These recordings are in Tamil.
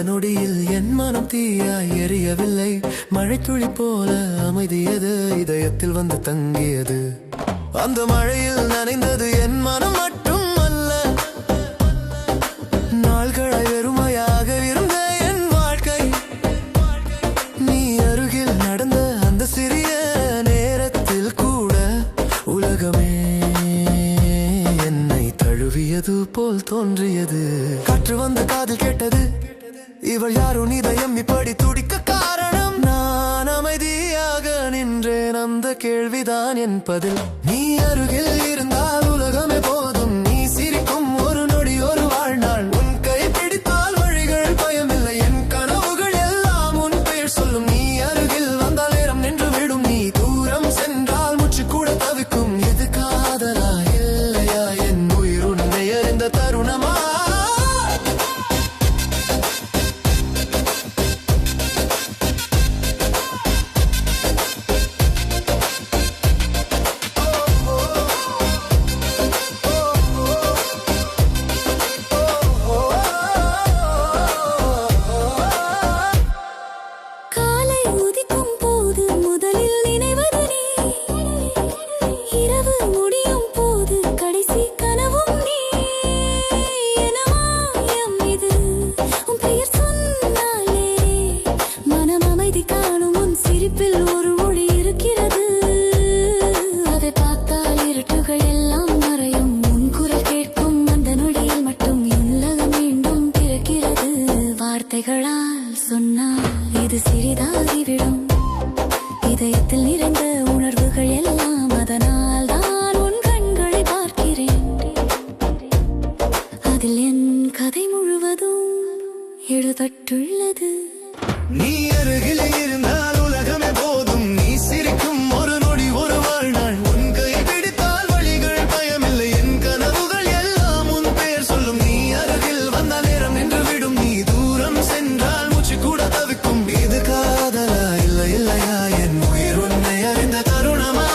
நொடியில் என் மனம் தீயாய் எரியவில்லை. மழைத்துளி போல அமைதியது இதயத்தில் வந்து தங்கியது. அந்த மழையில் நனைந்தது என் மனம் மட்டும் அல்ல. நாள்களாய் வெறுமையாக இருந்த என் வாழ்க்கை நீ அருகில் நடந்த அந்த சிறிய நேரத்தில் கூட உலகமே என்னை தழுவியது போல் தோன்றியது. காற்று வந்து காதில் கேட்டது, இவள் யாரும் இதயம் இப்படி துடிக்க காரணம். நான் அமைதியாக நின்றேன், அந்த கேள்விதான் என் பதில். நீ அருகில் இருந்தால் உலகமே போதும். நீ சிரிக்கும் ஒரு நொடி ஒரு வாழ்நாள். உன் கை பிடித்தால் வழிகள் பயமில்லை. என் கனவுகள் எல்லாம் உன் பெயர் சொல்லும். நீ அருகில் வந்தால் நேரம் நின்று விடும். நீ தூரம் சென்றால் முச்சு கூட தவிக்கும். இது காதலா இல்லையா என் உயிர் உன்னை அறிந்த தருணமா? ஒரு மொழி இருக்கிறது, அதை பார்த்தால் இருட்டுகள் எல்லாம் மறையும். உன் குரல் கேட்கும் அந்த நொடியில் மட்டும் உலகம் மீண்டும் பிறக்கிறது. வார்த்தைகளால் சொன்னால் இது சிறிதாகிவிடும். இதயத்தில் நிறைந்த உணர்வுகள் எல்லாம் அதனால் தான் உன் கண்களை பார்க்கிறேன். அதில் என் கதை முழுவதும் எழுதப்பட்டுள்ளது. நீ அருகில் இருந்தால் உலகமே போதும். நீ சிரிக்கும் ஒரு நொடி ஒரு வாழ்நாள். உன் கை பிடித்தால் வழிகள் பயமில்லை. என் கனவுகள் எல்லாம் உன் பெயர் சொல்லும். நீ அருகில் வந்தால் நேரம் நின்று விடும். நீ தூரம் சென்றால் மூச்சு கூட தவிக்கும். இது காதலா இல்லை இல்லையா என் உயிர் உன்னை அறிந்த தருணமா?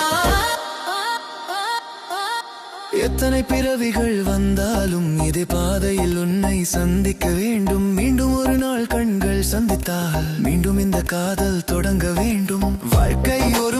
எத்தனை பிறவிகள் வந்தாலும் இதே பாதையில் உன்னை சந்திக்க வேண்டும். மீண்டும் ஒரு நாள் கண்கள் சந்தித்தால் மீண்டும் இந்த காதல் தொடங்க வேண்டும். வாழ்க்கை ஒரு